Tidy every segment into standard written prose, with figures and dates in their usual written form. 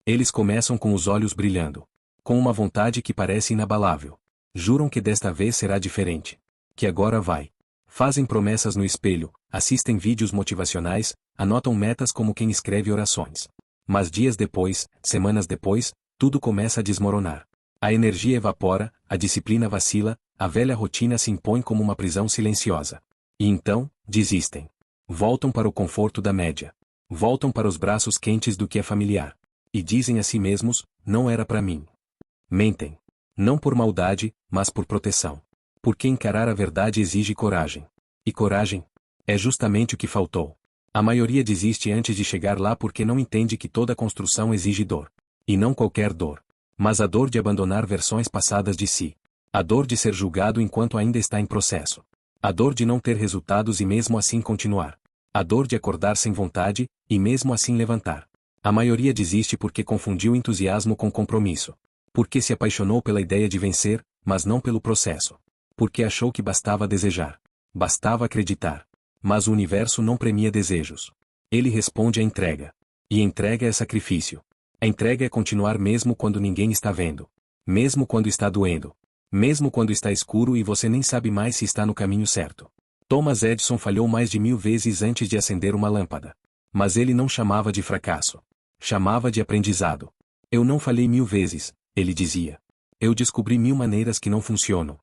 Eles começam com os olhos brilhando. Com uma vontade que parece inabalável. Juram que desta vez será diferente. Que agora vai. Fazem promessas no espelho, assistem vídeos motivacionais, anotam metas como quem escreve orações. Mas dias depois, semanas depois, tudo começa a desmoronar. A energia evapora, a disciplina vacila, a velha rotina se impõe como uma prisão silenciosa. E então, desistem. Voltam para o conforto da média. Voltam para os braços quentes do que é familiar. E dizem a si mesmos, não era para mim. Mentem. Não por maldade, mas por proteção. Porque encarar a verdade exige coragem. E coragem? É justamente o que faltou. A maioria desiste antes de chegar lá porque não entende que toda construção exige dor. E não qualquer dor. Mas a dor de abandonar versões passadas de si. A dor de ser julgado enquanto ainda está em processo. A dor de não ter resultados e mesmo assim continuar. A dor de acordar sem vontade, e mesmo assim levantar. A maioria desiste porque confundiu entusiasmo com compromisso. Porque se apaixonou pela ideia de vencer, mas não pelo processo. Porque achou que bastava desejar. Bastava acreditar. Mas o universo não premia desejos. Ele responde à entrega. E entrega é sacrifício. A entrega é continuar mesmo quando ninguém está vendo. Mesmo quando está doendo. Mesmo quando está escuro e você nem sabe mais se está no caminho certo. Thomas Edison falhou mais de 1000 vezes antes de acender uma lâmpada. Mas ele não chamava de fracasso. Chamava de aprendizado. Eu não falhei 1000 vezes, ele dizia. Eu descobri 1000 maneiras que não funcionam.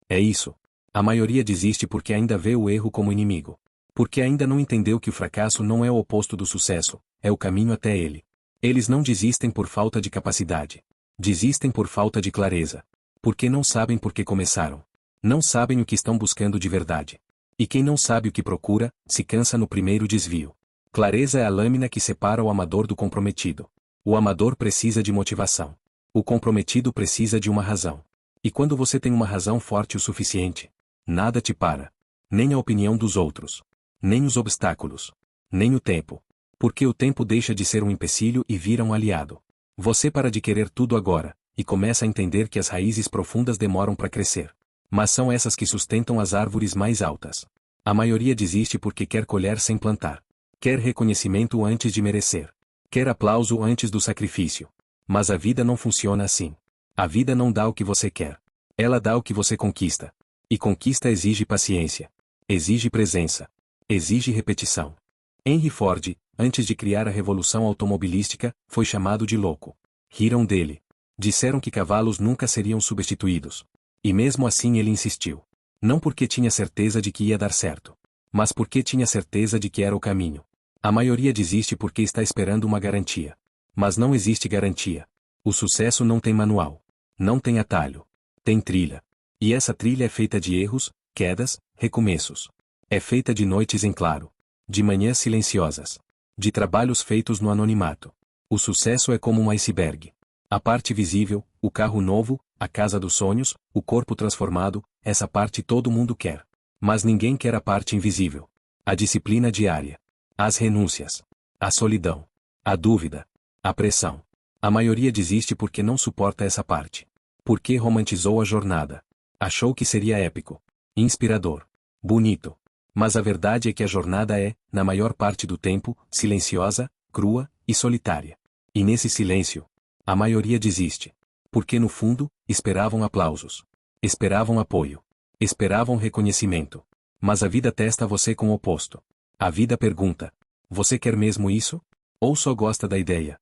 É isso. A maioria desiste porque ainda vê o erro como inimigo. Porque ainda não entendeu que o fracasso não é o oposto do sucesso, é o caminho até ele. Eles não desistem por falta de capacidade. Desistem por falta de clareza. Porque não sabem por que começaram. Não sabem o que estão buscando de verdade. E quem não sabe o que procura, se cansa no primeiro desvio. Clareza é a lâmina que separa o amador do comprometido. O amador precisa de motivação. O comprometido precisa de uma razão. E quando você tem uma razão forte o suficiente, nada te para. Nem a opinião dos outros. Nem os obstáculos. Nem o tempo. Porque o tempo deixa de ser um empecilho e vira um aliado. Você para de querer tudo agora, e começa a entender que as raízes profundas demoram para crescer. Mas são essas que sustentam as árvores mais altas. A maioria desiste porque quer colher sem plantar. Quer reconhecimento antes de merecer. Quer aplauso antes do sacrifício. Mas a vida não funciona assim. A vida não dá o que você quer. Ela dá o que você conquista. E conquista exige paciência. Exige presença. Exige repetição. Henry Ford, antes de criar a revolução automobilística, foi chamado de louco. Riram dele. Disseram que cavalos nunca seriam substituídos. E mesmo assim ele insistiu. Não porque tinha certeza de que ia dar certo. Mas porque tinha certeza de que era o caminho. A maioria desiste porque está esperando uma garantia. Mas não existe garantia. O sucesso não tem manual. Não tem atalho. Tem trilha. E essa trilha é feita de erros, quedas, recomeços. É feita de noites em claro. De manhãs silenciosas. De trabalhos feitos no anonimato. O sucesso é como um iceberg. A parte visível, o carro novo, a casa dos sonhos, o corpo transformado, essa parte todo mundo quer. Mas ninguém quer a parte invisível. A disciplina diária. As renúncias. A solidão. A dúvida. A pressão. A maioria desiste porque não suporta essa parte. Porque romantizou a jornada. Achou que seria épico. Inspirador. Bonito. Mas a verdade é que a jornada é, na maior parte do tempo, silenciosa, crua e solitária. E nesse silêncio, a maioria desiste. Porque no fundo, esperavam aplausos. Esperavam apoio. Esperavam reconhecimento. Mas a vida testa você com o oposto. A vida pergunta: você quer mesmo isso? Ou só gosta da ideia?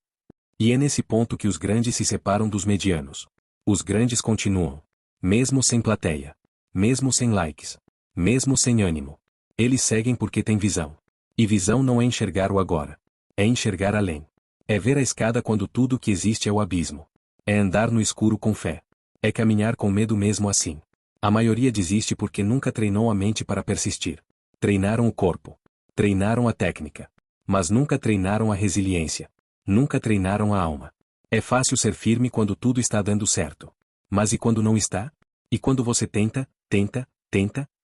E é nesse ponto que os grandes se separam dos medianos. Os grandes continuam. Mesmo sem plateia. Mesmo sem likes. Mesmo sem ânimo. Eles seguem porque têm visão. E visão não é enxergar o agora. É enxergar além. É ver a escada quando tudo o que existe é o abismo. É andar no escuro com fé. É caminhar com medo mesmo assim. A maioria desiste porque nunca treinou a mente para persistir. Treinaram o corpo. Treinaram a técnica. Mas nunca treinaram a resiliência. Nunca treinaram a alma. É fácil ser firme quando tudo está dando certo. Mas e quando não está? E quando você tenta,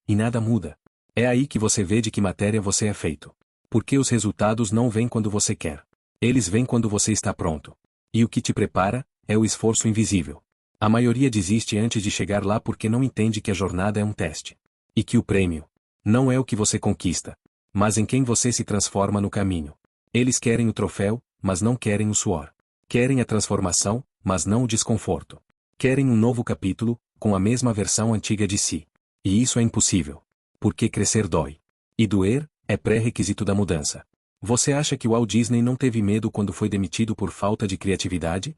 e nada muda? É aí que você vê de que matéria você é feito. Porque os resultados não vêm quando você quer. Eles vêm quando você está pronto. E o que te prepara, é o esforço invisível. A maioria desiste antes de chegar lá porque não entende que a jornada é um teste. E que o prêmio não é o que você conquista, mas em quem você se transforma no caminho. Eles querem o troféu, mas não querem o suor. Querem a transformação, mas não o desconforto. Querem um novo capítulo, com a mesma versão antiga de si. E isso é impossível. Porque crescer dói. E doer é pré-requisito da mudança. Você acha que Walt Disney não teve medo quando foi demitido por falta de criatividade?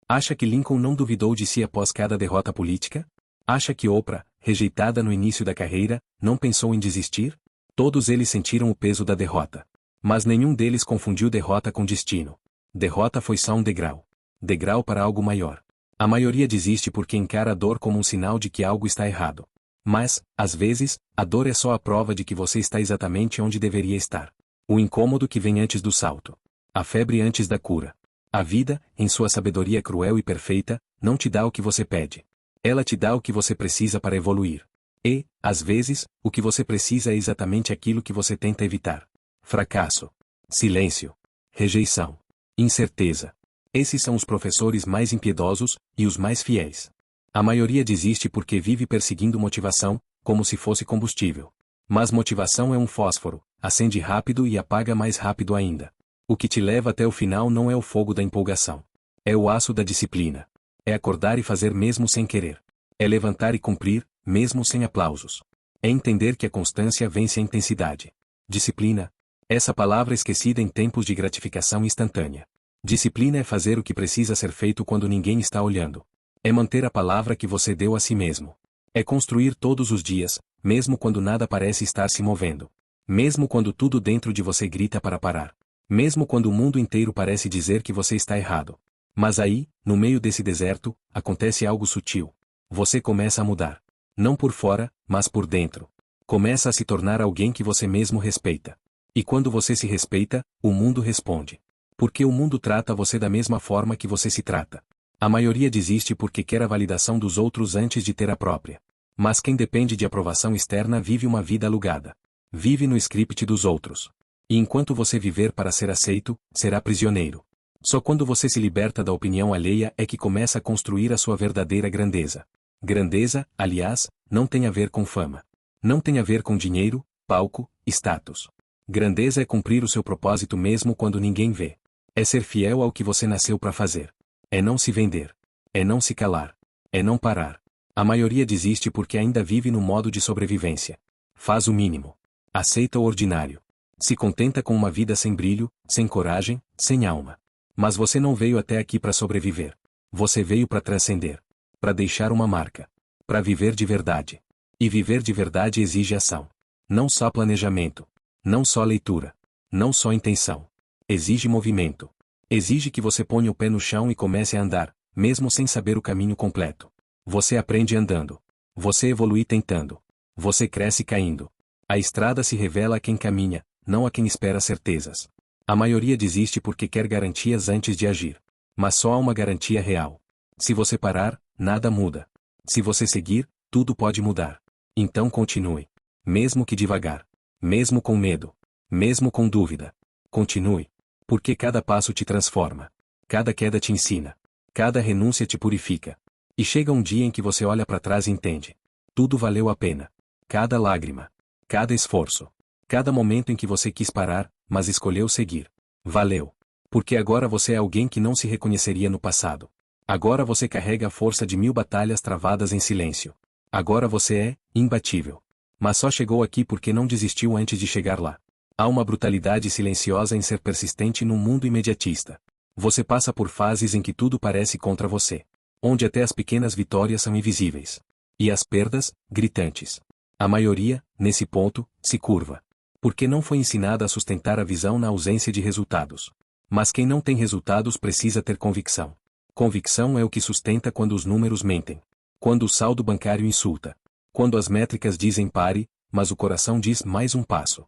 Acha que Lincoln não duvidou de si após cada derrota política? Acha que Oprah, rejeitada no início da carreira, não pensou em desistir? Todos eles sentiram o peso da derrota. Mas nenhum deles confundiu derrota com destino. Derrota foi só um degrau. Degrau para algo maior. A maioria desiste porque encara a dor como um sinal de que algo está errado. Mas, às vezes, a dor é só a prova de que você está exatamente onde deveria estar. O incômodo que vem antes do salto. A febre antes da cura. A vida, em sua sabedoria cruel e perfeita, não te dá o que você pede. Ela te dá o que você precisa para evoluir. E, às vezes, o que você precisa é exatamente aquilo que você tenta evitar. Fracasso. Silêncio. Rejeição. Incerteza. Esses são os professores mais impiedosos, e os mais fiéis. A maioria desiste porque vive perseguindo motivação, como se fosse combustível. Mas motivação é um fósforo, acende rápido e apaga mais rápido ainda. O que te leva até o final não é o fogo da empolgação. É o aço da disciplina. É acordar e fazer mesmo sem querer. É levantar e cumprir, mesmo sem aplausos. É entender que a constância vence a intensidade. Disciplina. Essa palavra esquecida em tempos de gratificação instantânea. Disciplina é fazer o que precisa ser feito quando ninguém está olhando. É manter a palavra que você deu a si mesmo. É construir todos os dias, mesmo quando nada parece estar se movendo. Mesmo quando tudo dentro de você grita para parar. Mesmo quando o mundo inteiro parece dizer que você está errado. Mas aí, no meio desse deserto, acontece algo sutil. Você começa a mudar. Não por fora, mas por dentro. Começa a se tornar alguém que você mesmo respeita. E quando você se respeita, o mundo responde. Porque o mundo trata você da mesma forma que você se trata. A maioria desiste porque quer a validação dos outros antes de ter a própria. Mas quem depende de aprovação externa vive uma vida alugada. Vive no script dos outros. E enquanto você viver para ser aceito, será prisioneiro. Só quando você se liberta da opinião alheia é que começa a construir a sua verdadeira grandeza. Grandeza, aliás, não tem a ver com fama. Não tem a ver com dinheiro, palco, status. Grandeza é cumprir o seu propósito mesmo quando ninguém vê. É ser fiel ao que você nasceu para fazer. É não se vender. É não se calar. É não parar. A maioria desiste porque ainda vive no modo de sobrevivência. Faz o mínimo. Aceita o ordinário. Se contenta com uma vida sem brilho, sem coragem, sem alma. Mas você não veio até aqui para sobreviver. Você veio para transcender. Para deixar uma marca. Para viver de verdade. E viver de verdade exige ação. Não só planejamento. Não só leitura. Não só intenção. Exige movimento. Exige que você ponha o pé no chão e comece a andar, mesmo sem saber o caminho completo. Você aprende andando. Você evolui tentando. Você cresce caindo. A estrada se revela a quem caminha, não a quem espera certezas. A maioria desiste porque quer garantias antes de agir. Mas só há uma garantia real. Se você parar, nada muda. Se você seguir, tudo pode mudar. Então continue. Mesmo que devagar. Mesmo com medo. Mesmo com dúvida. Continue. Porque cada passo te transforma. Cada queda te ensina. Cada renúncia te purifica. E chega um dia em que você olha para trás e entende. Tudo valeu a pena. Cada lágrima. Cada esforço. Cada momento em que você quis parar, mas escolheu seguir. Valeu. Porque agora você é alguém que não se reconheceria no passado. Agora você carrega a força de 1000 batalhas travadas em silêncio. Agora você é imbatível. Mas só chegou aqui porque não desistiu antes de chegar lá. Há uma brutalidade silenciosa em ser persistente num mundo imediatista. Você passa por fases em que tudo parece contra você. Onde até as pequenas vitórias são invisíveis. E as perdas, gritantes. A maioria, nesse ponto, se curva. Porque não foi ensinada a sustentar a visão na ausência de resultados. Mas quem não tem resultados precisa ter convicção. Convicção é o que sustenta quando os números mentem. Quando o saldo bancário insulta. Quando as métricas dizem pare, mas o coração diz mais um passo.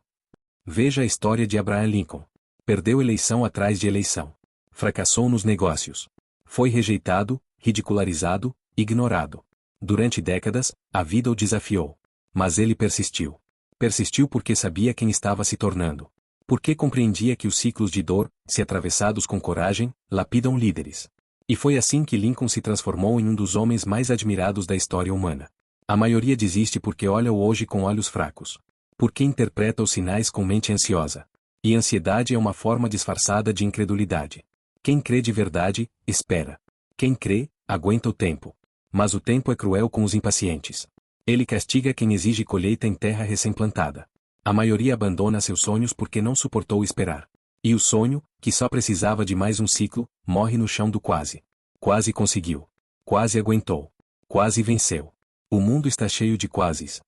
Veja a história de Abraham Lincoln. Perdeu eleição atrás de eleição. Fracassou nos negócios. Foi rejeitado, ridicularizado, ignorado. Durante décadas, a vida o desafiou. Mas ele persistiu. Persistiu porque sabia quem estava se tornando. Porque compreendia que os ciclos de dor, se atravessados com coragem, lapidam líderes. E foi assim que Lincoln se transformou em um dos homens mais admirados da história humana. A maioria desiste porque olha o hoje com olhos fracos. Porque interpreta os sinais com mente ansiosa. E ansiedade é uma forma disfarçada de incredulidade. Quem crê de verdade, espera. Quem crê, aguenta o tempo. Mas o tempo é cruel com os impacientes. Ele castiga quem exige colheita em terra recém-plantada. A maioria abandona seus sonhos porque não suportou esperar. E o sonho, que só precisava de mais um ciclo, morre no chão do quase. Quase conseguiu. Quase aguentou. Quase venceu. O mundo está cheio de quases.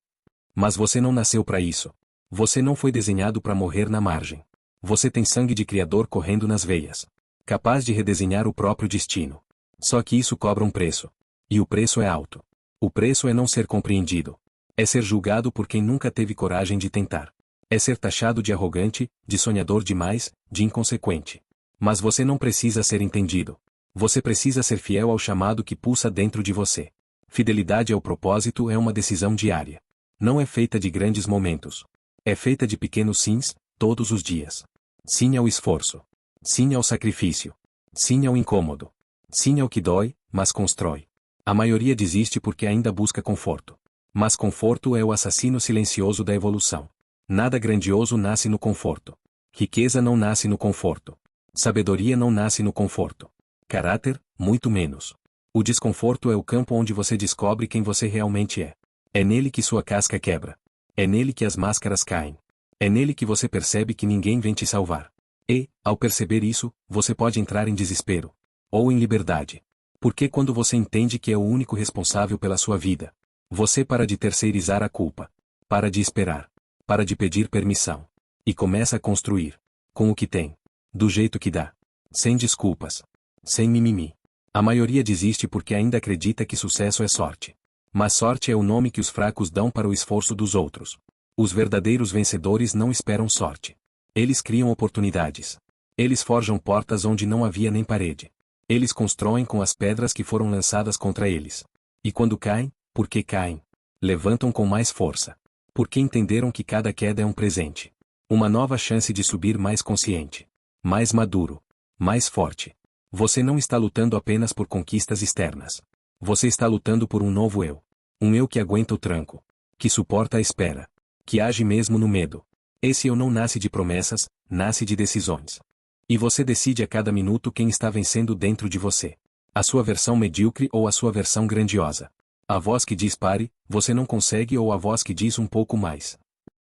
Mas você não nasceu para isso. Você não foi desenhado para morrer na margem. Você tem sangue de criador correndo nas veias. Capaz de redesenhar o próprio destino. Só que isso cobra um preço. E o preço é alto. O preço é não ser compreendido. É ser julgado por quem nunca teve coragem de tentar. É ser taxado de arrogante, de sonhador demais, de inconsequente. Mas você não precisa ser entendido. Você precisa ser fiel ao chamado que pulsa dentro de você. Fidelidade ao propósito é uma decisão diária. Não é feita de grandes momentos. É feita de pequenos sims, todos os dias. Sim ao esforço. Sim ao sacrifício. Sim ao incômodo. Sim ao que dói, mas constrói. A maioria desiste porque ainda busca conforto. Mas conforto é o assassino silencioso da evolução. Nada grandioso nasce no conforto. Riqueza não nasce no conforto. Sabedoria não nasce no conforto. Caráter, muito menos. O desconforto é o campo onde você descobre quem você realmente é. É nele que sua casca quebra. É nele que as máscaras caem. É nele que você percebe que ninguém vem te salvar. E, ao perceber isso, você pode entrar em desespero. Ou em liberdade. Porque quando você entende que é o único responsável pela sua vida, você para de terceirizar a culpa. Para de esperar. Para de pedir permissão. E começa a construir. Com o que tem. Do jeito que dá. Sem desculpas. Sem mimimi. A maioria desiste porque ainda acredita que sucesso é sorte. Mas sorte é o nome que os fracos dão para o esforço dos outros. Os verdadeiros vencedores não esperam sorte. Eles criam oportunidades. Eles forjam portas onde não havia nem parede. Eles constroem com as pedras que foram lançadas contra eles. E quando caem, porque caem, levantam com mais força. Porque entenderam que cada queda é um presente. Uma nova chance de subir mais consciente. Mais maduro. Mais forte. Você não está lutando apenas por conquistas externas. Você está lutando por um novo eu. Um eu que aguenta o tranco. Que suporta a espera. Que age mesmo no medo. Esse eu não nasce de promessas, nasce de decisões. E você decide a cada minuto quem está vencendo dentro de você. A sua versão medíocre ou a sua versão grandiosa. A voz que diz pare, você não consegue ou a voz que diz um pouco mais.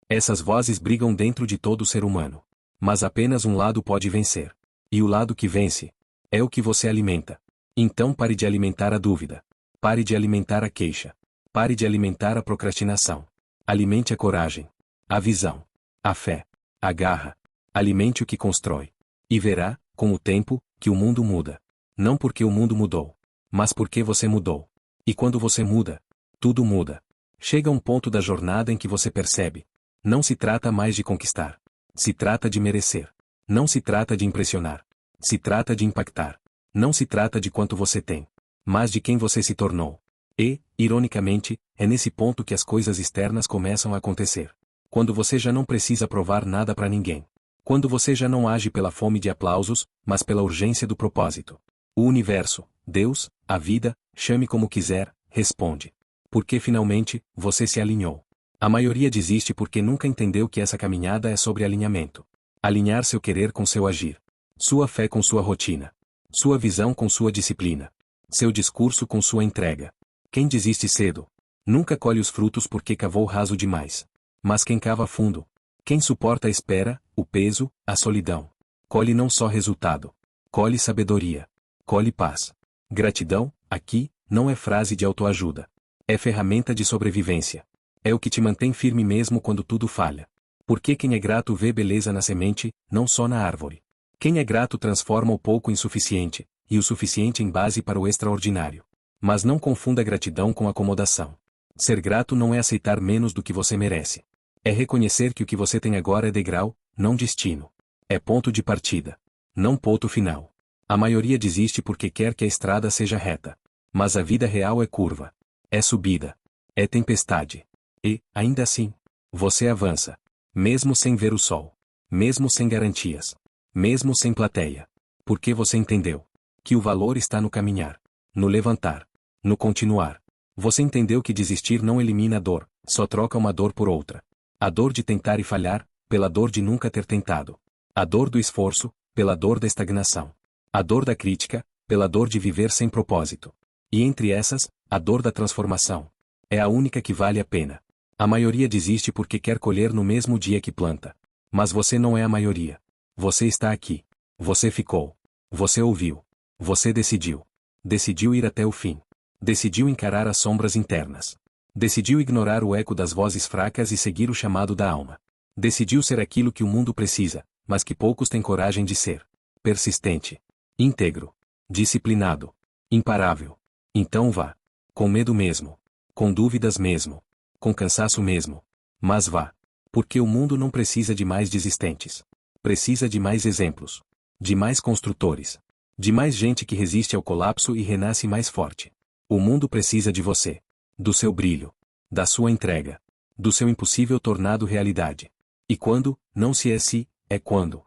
Essas vozes brigam dentro de todo ser humano. Mas apenas um lado pode vencer. E o lado que vence é o que você alimenta. Então pare de alimentar a dúvida. Pare de alimentar a queixa. Pare de alimentar a procrastinação. Alimente a coragem. A visão. A fé. A garra. Alimente o que constrói. E verá, com o tempo, que o mundo muda. Não porque o mundo mudou. Mas porque você mudou. E quando você muda, tudo muda. Chega um ponto da jornada em que você percebe. Não se trata mais de conquistar. Se trata de merecer. Não se trata de impressionar. Se trata de impactar. Não se trata de quanto você tem. Mas de quem você se tornou. E, ironicamente, é nesse ponto que as coisas externas começam a acontecer. Quando você já não precisa provar nada para ninguém. Quando você já não age pela fome de aplausos, mas pela urgência do propósito. O universo, Deus, a vida, chame como quiser, responde. Porque finalmente, você se alinhou. A maioria desiste porque nunca entendeu que essa caminhada é sobre alinhamento. Alinhar seu querer com seu agir. Sua fé com sua rotina. Sua visão com sua disciplina. Seu discurso com sua entrega. Quem desiste cedo, nunca colhe os frutos porque cavou raso demais. Mas quem cava fundo, quem suporta a espera, o peso, a solidão, colhe não só resultado, colhe sabedoria, colhe paz. Gratidão, aqui, não é frase de autoajuda. É ferramenta de sobrevivência. É o que te mantém firme mesmo quando tudo falha. Porque quem é grato vê beleza na semente, não só na árvore. Quem é grato transforma o pouco em suficiente, e o suficiente em base para o extraordinário. Mas não confunda gratidão com acomodação. Ser grato não é aceitar menos do que você merece. É reconhecer que o que você tem agora é degrau, não destino. É ponto de partida. Não ponto final. A maioria desiste porque quer que a estrada seja reta. Mas a vida real é curva. É subida. É tempestade. E, ainda assim, você avança. Mesmo sem ver o sol. Mesmo sem garantias. Mesmo sem plateia. Porque você entendeu que o valor está no caminhar. No levantar. No continuar. Você entendeu que desistir não elimina a dor, só troca uma dor por outra. A dor de tentar e falhar, pela dor de nunca ter tentado. A dor do esforço, pela dor da estagnação. A dor da crítica, pela dor de viver sem propósito. E entre essas, a dor da transformação. É a única que vale a pena. A maioria desiste porque quer colher no mesmo dia que planta. Mas você não é a maioria. Você está aqui. Você ficou. Você ouviu. Você decidiu. Decidiu ir até o fim. Decidiu encarar as sombras internas. Decidiu ignorar o eco das vozes fracas e seguir o chamado da alma. Decidiu ser aquilo que o mundo precisa, mas que poucos têm coragem de ser. Persistente. Íntegro. Disciplinado. Imparável. Então vá. Com medo mesmo. Com dúvidas mesmo. Com cansaço mesmo. Mas vá. Porque o mundo não precisa de mais desistentes. Precisa de mais exemplos. De mais construtores. De mais gente que resiste ao colapso e renasce mais forte. O mundo precisa de você. Do seu brilho. Da sua entrega. Do seu impossível tornado realidade. E quando, não se é se, é quando.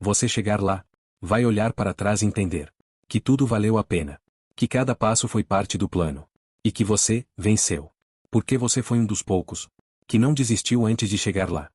Você chegar lá, vai olhar para trás e entender. Que tudo valeu a pena. Que cada passo foi parte do plano. E que você, venceu. Porque você foi um dos poucos. Que não desistiu antes de chegar lá.